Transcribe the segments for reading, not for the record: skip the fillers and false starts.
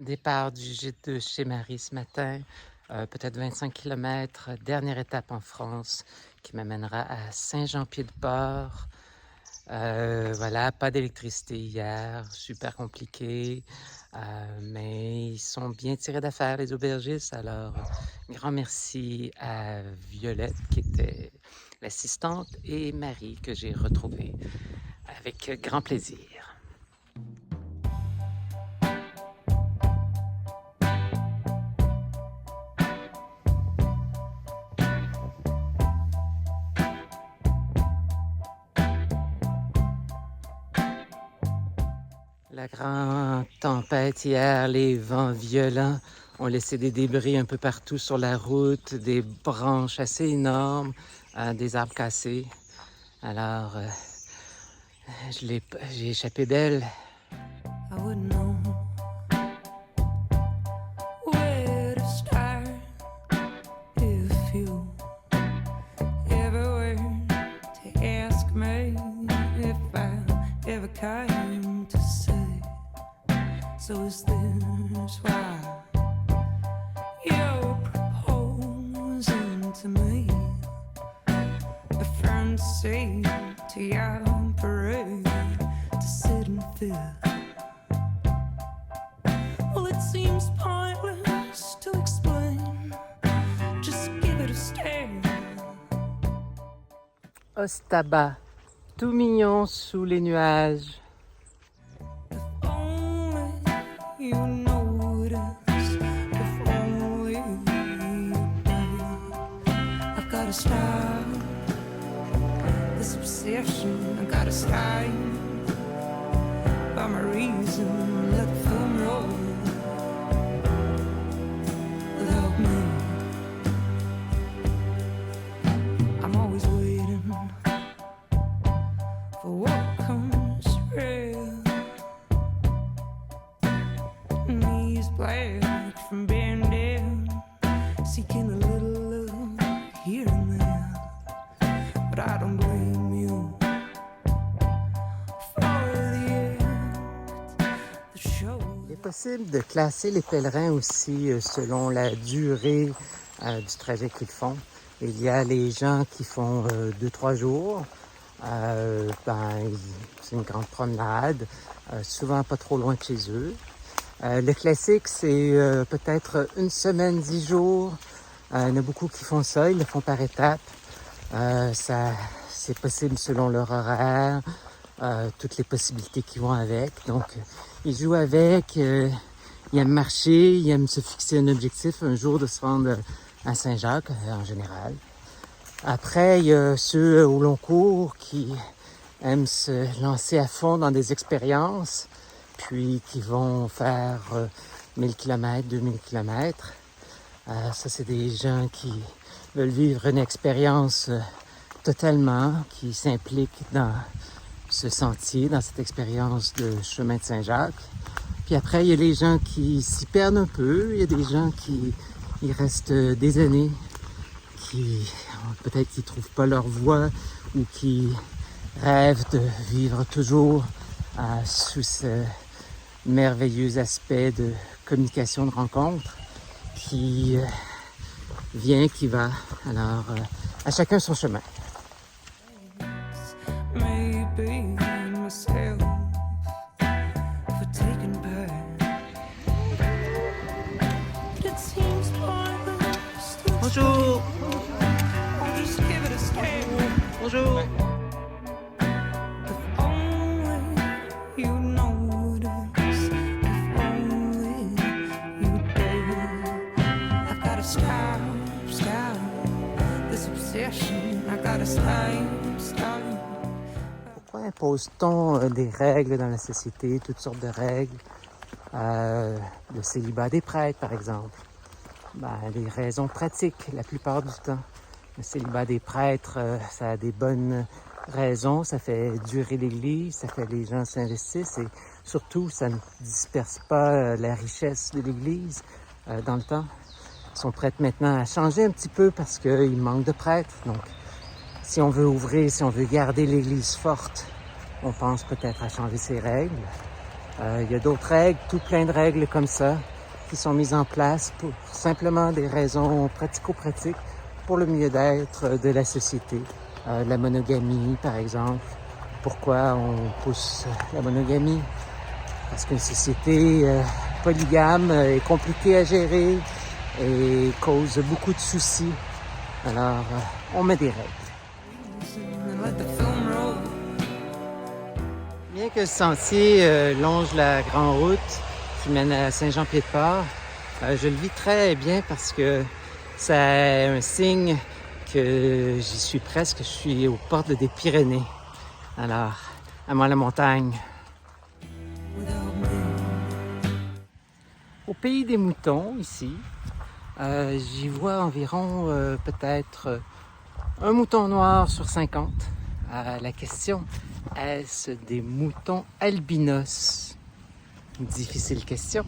Départ du gîte de chez Marie ce matin, peut-être 25 kilomètres, dernière étape en France qui m'amènera à Saint-Jean-Pied-de-Port. Voilà, pas d'électricité hier, super compliqué, mais ils sont bien tirés d'affaire les aubergistes. Alors, grand merci à Violette qui était l'assistante et Marie que j'ai retrouvée avec grand plaisir. La grande tempête hier, les vents violents ont laissé des débris un peu partout sur la route, des branches assez énormes, des arbres cassés. Alors, j'ai échappé belle. I wouldn't know where to start if you ever were to ask me if I ever came to say. So is this why you're proposing to me? A fancy to your parade to sit and feel. Well, it seems pointless to explain. Just give it a stare. Ostaba, tout mignon sous les nuages. If only you noticed. If only you knew. I've gotta stop this obsession. I gotta stop by my reason. Let the film roll without me. I'm always waiting for what comes real. Knees black from being down, seeking a little love here and there. But I don't blame you for the act, the show. Il est possible de classer les pèlerins aussi selon la durée du trajet qu'ils font. Il y a les gens qui font 2-3 jours. C'est une grande promenade, souvent pas trop loin de chez eux. Le classique, c'est peut-être 1 semaine, 10 jours. Il y en a beaucoup qui font ça, ils le font par étapes. C'est possible selon leur horaire, toutes les possibilités qui vont avec. Donc, ils jouent avec, ils aiment marcher, ils aiment se fixer un objectif, un jour de se rendre à Saint-Jacques en général. Après, il y a ceux au long cours qui aiment se lancer à fond dans des expériences, puis qui vont faire 1000 km, 2000 km. Ça, c'est des gens qui veulent vivre une expérience totalement, qui s'impliquent dans ce sentier, dans cette expérience de chemin de Saint-Jacques. Puis après, il y a les gens qui s'y perdent un peu, il y a des gens qui y restent des années, qui peut-être qu'ils trouvent pas leur voie ou qui rêvent de vivre toujours sous ce merveilleux aspect de communication, de rencontre qui vient, qui va. Alors, à chacun son chemin. Maybe myself for taking part. But it seems pointless to Bonjour! I'll just give it a stare. Bonjour! If only you noticed. If only you dare. I've gotta stop this obsession. I gotta stop. Pourquoi impose-t-on des règles dans la société, toutes sortes de règles? Le célibat des prêtres, par exemple. Des raisons pratiques, la plupart du temps. Le célibat des prêtres, ça a des bonnes raisons, ça fait durer l'Église, ça fait que les gens s'investissent et surtout, ça ne disperse pas la richesse de l'Église dans le temps. Ils sont prêts maintenant à changer un petit peu parce qu'il manque de prêtres. Donc, si on veut ouvrir, si on veut garder l'Église forte, on pense peut-être à changer ses règles. Il y a d'autres règles, tout plein de règles comme ça, qui sont mises en place pour simplement des raisons pratico-pratiques pour le mieux-être de la société. La monogamie, par exemple. Pourquoi on pousse la monogamie? Parce qu'une société polygame est compliquée à gérer et cause beaucoup de soucis. Alors, on met des règles. Let the film roll. Bien que le sentier longe la grande route qui mène à Saint-Jean-Pied-de-Port, je le vis très bien parce que c'est un signe que j'y suis presque. Je suis aux portes des Pyrénées. Alors, à moi la montagne. Au pays des moutons, ici, j'y vois environ peut-être un mouton noir sur 50. La question, est-ce des moutons albinos? Difficile question.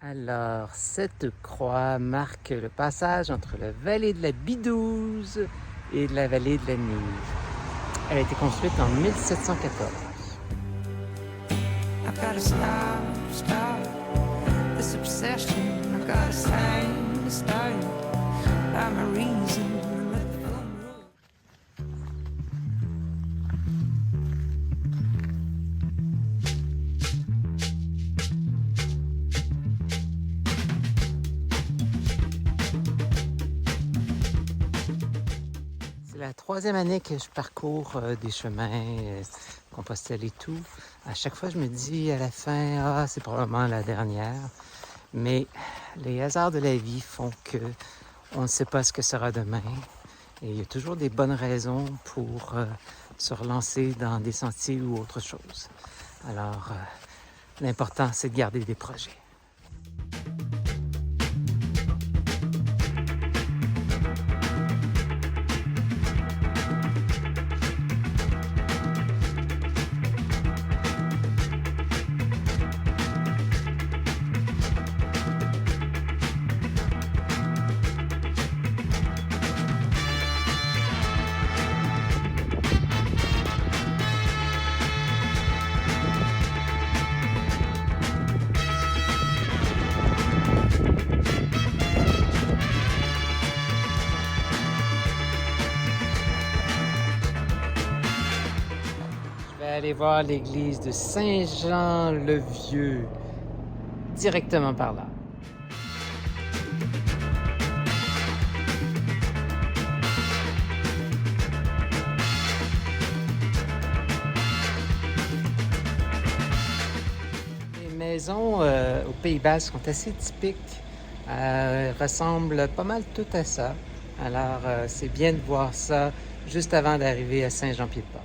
Alors, cette croix marque le passage entre la vallée de la Bidouze et la vallée de la Nive. Elle a été construite en 1714. I've gotta stop this obsession. I've gotta start by my reason and let the film roll. C'est la troisième année que je parcours des chemins, Compostelle et tout. À chaque fois, je me dis à la fin, c'est probablement la dernière. Mais les hasards de la vie font que on ne sait pas ce que sera demain. Et il y a toujours des bonnes raisons pour se relancer dans des sentiers ou autre chose. Alors, l'important, c'est de garder des projets. Je vais aller voir l'église de Saint-Jean-le-Vieux, directement par là. Les maisons au Pays Basque sont assez typiques, ressemblent pas mal toutes à ça. Alors c'est bien de voir ça juste avant d'arriver à Saint-Jean-Pied-de-Port.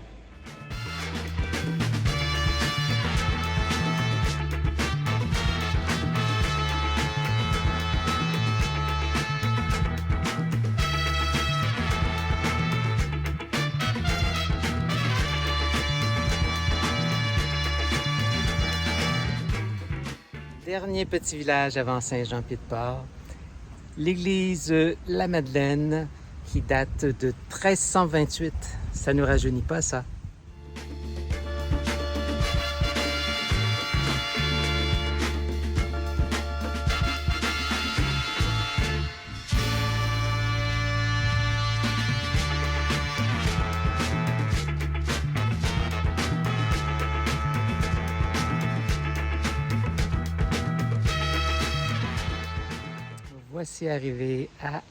Dernier petit village avant Saint-Jean-Pied-de-Port, l'église La Madeleine qui date de 1328. Ça ne nous rajeunit pas, ça. Voici arrivé à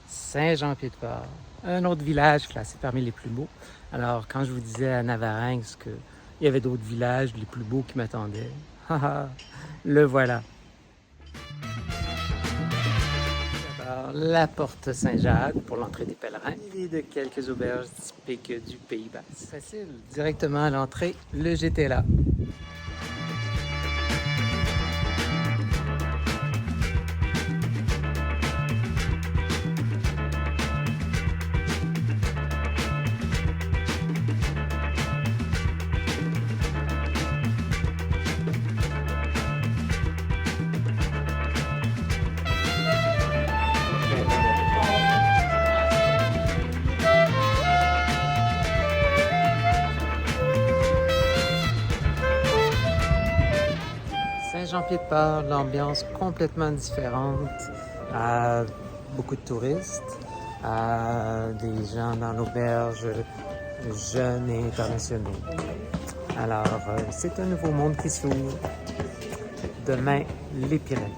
Saint-Jean-Pied-de-Port, un autre village classé parmi les plus beaux. Alors, quand je vous disais à Navarinx qu'il y avait d'autres villages les plus beaux qui m'attendaient, le voilà. Alors, la porte Saint-Jacques pour l'entrée des pèlerins et de quelques auberges typiques du Pays Basque. C'est facile, directement à l'entrée, le GT là. Saint-Jean-Pied-de-Port, l'ambiance complètement différente. Beaucoup de touristes, des gens dans l'auberge, jeunes et internationaux. Alors, c'est un nouveau monde qui s'ouvre. Demain, les Pyrénées.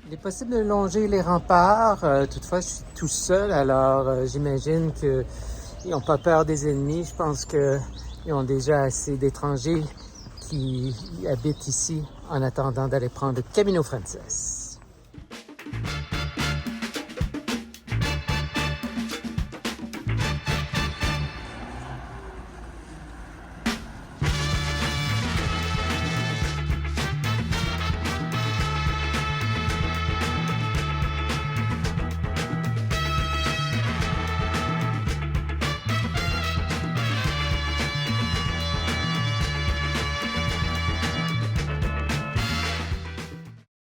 Il est possible de longer les remparts. Toutefois, je suis tout seul, alors j'imagine qu'ils n'ont pas peur des ennemis. Je pense qu'ils ont déjà assez d'étrangers qui habitent ici en attendant d'aller prendre le Camino Frances.